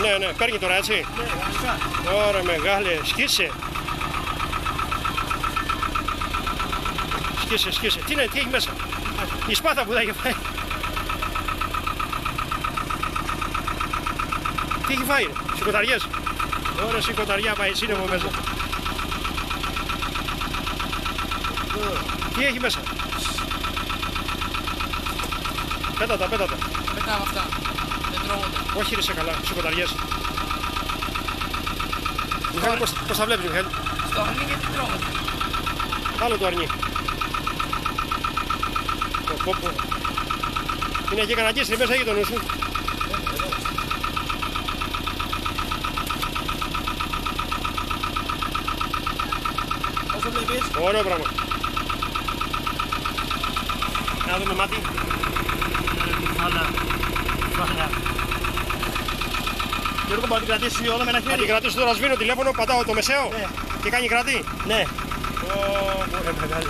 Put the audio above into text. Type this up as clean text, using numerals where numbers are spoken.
Ναι, ναι, παίρνει τώρα έτσι. Ναι, Ωραία, μεγάλε, σκίσε. Σκίσε, σκίσε. Τι έχει μέσα? Η σπάθα που θα έχει φάει. Τι έχει φάει, σηκωταριές? Ωραία, σηκωταριά πάει σύννεφο μέσα. Τι έχει μέσα? Πέτατα, πέτατα. Πετάμε αυτά. Δεν τρώγονται. Όχι ρε σε καλά, σηκωταριές. Μιχάλη, πώς τα βλέπεις Μιχάλη? Στο αρνί γιατί τρώγονται. Άλλο το αρνί. Είναι και κανένα κίστρι μέσα, έχει το νου σου. Όσο βλέπεις. Ωραίο πράγμα. Να δούμε μάτι. Φάλα. Γιώργο, μπορεί να την κρατήσεις όλα με ένα χέρι. Θα την κρατήσω τώρα, σβήνω τηλέφωνο, πατάω το μεσαίο Ναι. και κάνει κρατή. Ναι. Ωραία, μεγάλη.